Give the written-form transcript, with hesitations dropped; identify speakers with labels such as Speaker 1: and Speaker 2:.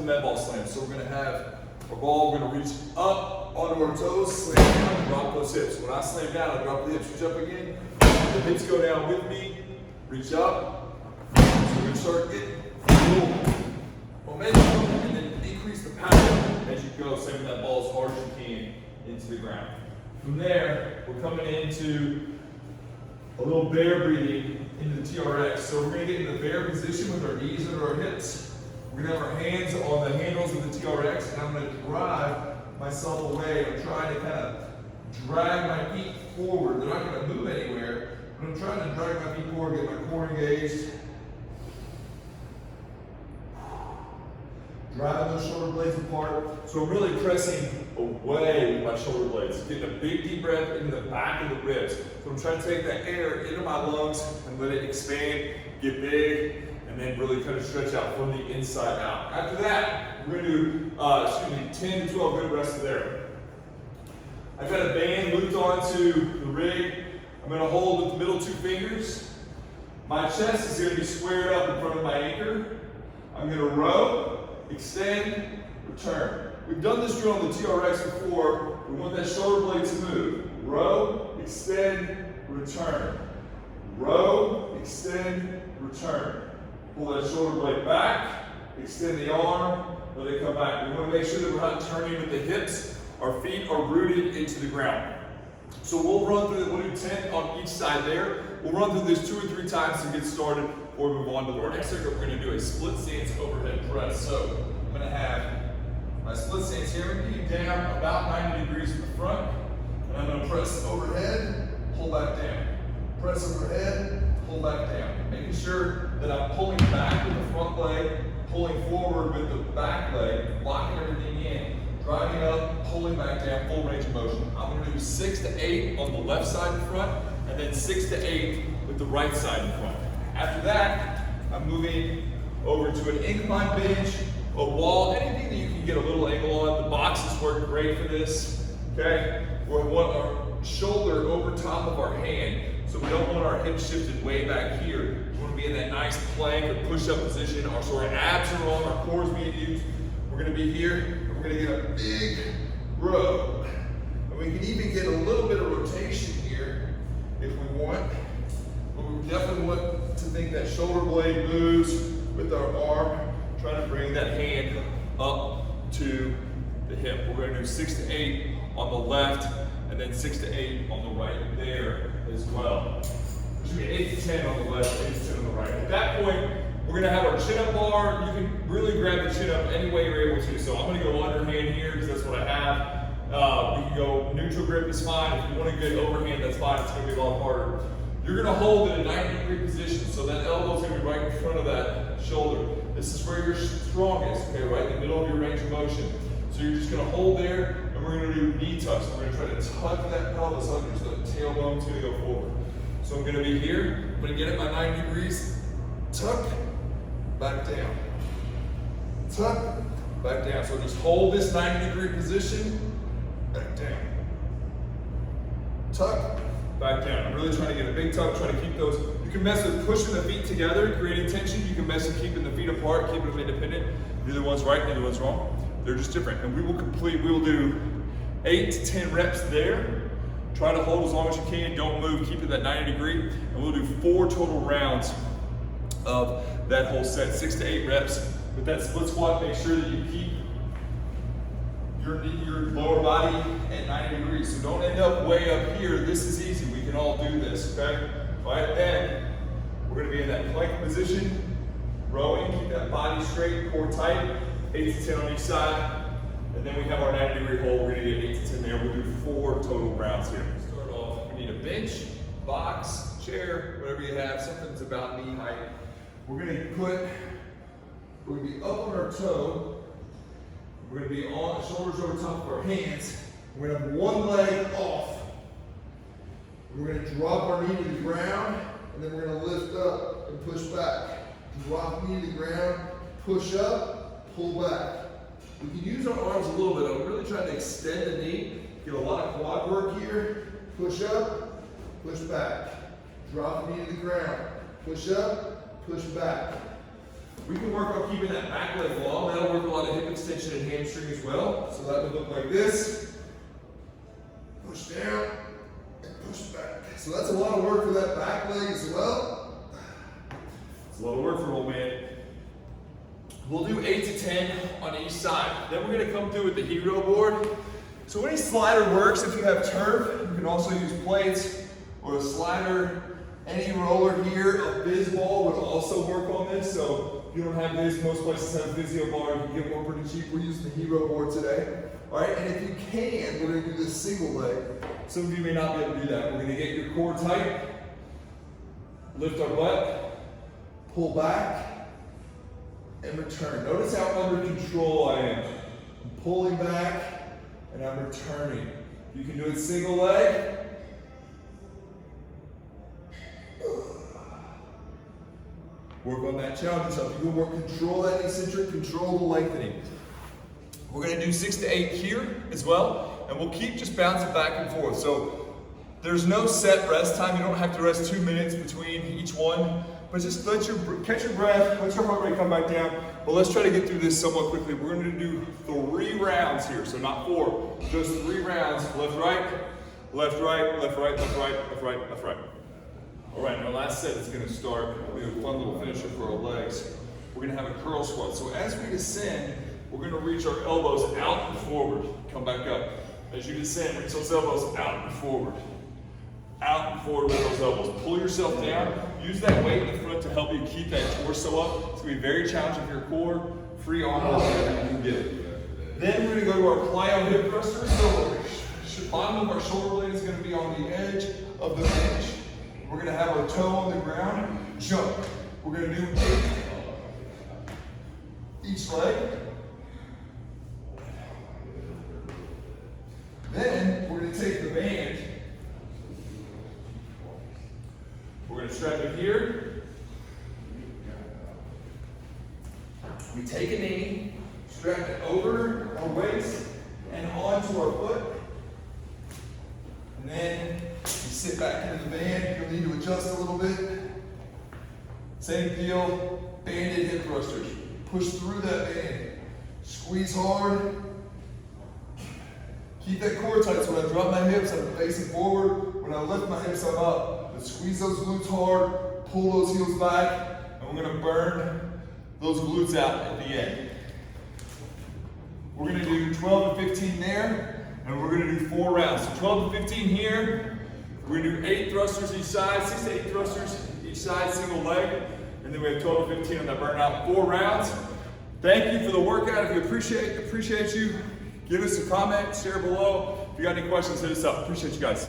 Speaker 1: med ball slam. So we're gonna have our ball, we're gonna reach up onto our toes, slam down, drop those hips. When I slam down, I drop the hips, reach up again. The hips go down with me, reach up. So we're gonna start getting a little momentum and then increase the power as you go, slamming that ball as hard as you can into the ground. From there, we're coming into a little bear breathing into the TRX. So we're gonna get in the bear position with our knees under our hips. We're gonna have our hands on the handles of the TRX, and I'm gonna drive myself away. I'm trying to kind of drag my feet forward. They're not gonna move anywhere, but I'm trying to drag my feet forward, get my core engaged. Driving those shoulder blades apart. So I'm really pressing away with my shoulder blades. Getting a big deep breath into the back of the ribs. So I'm trying to take that air into my lungs and let it expand, get big, and then really kind of stretch out from the inside out. After that, we're gonna do 10 to 12 good reps there. I've got a band looped onto the rig. I'm gonna hold with the middle two fingers. My chest is gonna be squared up in front of my anchor. I'm gonna row, extend, return. We've done this drill on the TRX before. We want that shoulder blade to move. Row, extend, return. Row, extend, return. Pull that shoulder blade back, extend the arm, let it come back. We want to make sure that we're not turning with the hips. Our feet are rooted into the ground. So we'll run through, we'll do 10 on each side there. We'll run through this 2 or 3 times to get started before we move on to the next circuit. We're going to do a split stance overhead press. So I'm going to have my split stance here, being down about 90 degrees in the front. And I'm going to press overhead, pull back down. Press overhead, pull back down. Making sure that I'm pulling back with the front leg, pulling forward with the back leg, locking everything in, driving up, pulling back down, full range of motion. I'm going to do 6 to 8 on the left side in front, and then 6 to 8 with the right side in front. After that, I'm moving over to an incline bench, a wall, anything that you can get a little angle on. The boxes work great for this, okay? We want our shoulder over top of our hand, so we don't want our hips shifted way back here. We want to be in that nice plank or push-up position. So our abs are on, our core is being used. We're going to be here, and we're going to get a big row. And we can even get a little bit of rotation here if we want. But we definitely want to think that shoulder blade moves with our arm, trying to bring that hand up to the hip. We're going to do 6 to 8 on the left, and then 6 to 8 on the right there as well. There should be 8 to 10 on the left, 8 to 10 on the right. At that point, we're going to have our chin-up bar. You can really grab the chin up any way you're able to. So I'm going to go underhand here because that's what I have. You can go neutral grip is fine. If you want to get overhand, that's fine. It's going to be a lot harder. You're going to hold in a 90-degree position, so that elbow's going to be right in front of that shoulder. This is where you're strongest, okay, right in the middle of your range of motion. So you're just going to hold there, and we're going to do knee tucks. We're going to try to tuck that pelvis under so the tailbone's going to go forward. So I'm going to be here. I'm going to get at my 90 degrees, tuck, back down. Tuck, back down. So just hold this 90-degree position, back down. Tuck, back down. I'm really trying to get a big tuck, trying to keep those. You can mess with pushing the feet together, creating tension. You can mess with keeping the feet apart, keeping them independent. Neither one's right, neither one's wrong. They're just different. And we will do 8 to 10 reps there. Try to hold as long as you can. Don't move, keep it at 90 degree. And we'll do 4 total rounds of that whole set, 6 to 8 reps. With that split squat, make sure that you keep your lower body at 90 degrees. So don't end up way up here. This is easy. We can all do this, okay? All right, then we're going to be in that plank position, rowing. Keep that body straight, core tight. 8 to 10 on each side. And then we have our 90-degree hold. We're going to get 8 to 10 there. We'll do 4 total rounds here. Start off, we need a bench, box, chair, whatever you have. Something's about knee height. We're going to be up on our toe. We're going to be on shoulders over top of our hands. We're going to have one leg off. We're going to drop our knee to the ground, and then we're going to lift up and push back. Drop knee to the ground, push up, pull back. We can use our arms a little bit. I'm really trying to extend the knee, get a lot of quad work here. Push up, push back. Drop the knee to the ground. Push up, push back. We can work on keeping that back leg long. That'll work a lot of hip extension and hamstring as well. So that would look like this. Push down and push back. So that's a lot of work for that back leg as well. It's a lot of work for old man. We'll do 8 to 10 on each side. Then we're gonna come through with the hero board. So any slider works. If you have turf, you can also use plates or a slider. Any roller here, a Viz ball would also work on this. So if you don't have this, most places have Vizio bar. You can get one pretty cheap. We're using the hero board today. All right, and if you can, we're gonna do this single leg. Some of you may not be able to do that. We're gonna get your core tight, lift our butt, pull back, and return. Notice how under control I am. I'm pulling back, and I'm returning. You can do it single leg. Work on that challenge yourself. You can work, control that eccentric, control the lengthening. We're gonna do 6 to 8 here as well, and we'll keep just bouncing back and forth. So there's no set rest time. You don't have to rest 2 minutes between each one, but just catch your breath, let your heart rate come back down. But let's try to get through this somewhat quickly. We're gonna do 3 rounds here, so not 4, just 3 rounds. Left, right, left, right, left, right, left, right, left, right, left, right. All right, our last set is gonna start. We have a fun little finisher for our legs. We're gonna have a curl squat. So as we descend, we're gonna reach our elbows out and forward. Come back up. As you descend, reach those elbows out and forward. Out and forward with those elbows. Pull yourself down. Use that weight in the front to help you keep that torso up. It's gonna be very challenging for your core. Free arm hold, whatever you can get. Then we're gonna go to our plyo hip thrusters. So the bottom of our shoulder blade is gonna be on the edge of the bench. We're gonna have our toe on the ground, jump. We're gonna do 8 each leg. Then we're gonna take the band. We're gonna strap it here. We take a knee, strap it over our waist and onto our foot. And then you sit back into the band. You'll need to adjust a little bit. Same deal, banded hip thrusters. Push through that band. Squeeze hard. Keep that core tight, so when I drop my hips, I'm facing forward. When I lift my hips, I'm up. But squeeze those glutes hard, pull those heels back, and we're gonna burn those glutes out at the end. We're gonna do 12 to 15 there, and we're gonna do 4 rounds. So 12 to 15 here, we're gonna do 8 thrusters each side, 6 to 8 thrusters each side, single leg, and then we have 12 to 15 on that burnout, 4 rounds. Thank you for the workout. If you appreciate you, give us a comment, share below. If you got any questions, hit us up. Appreciate you guys.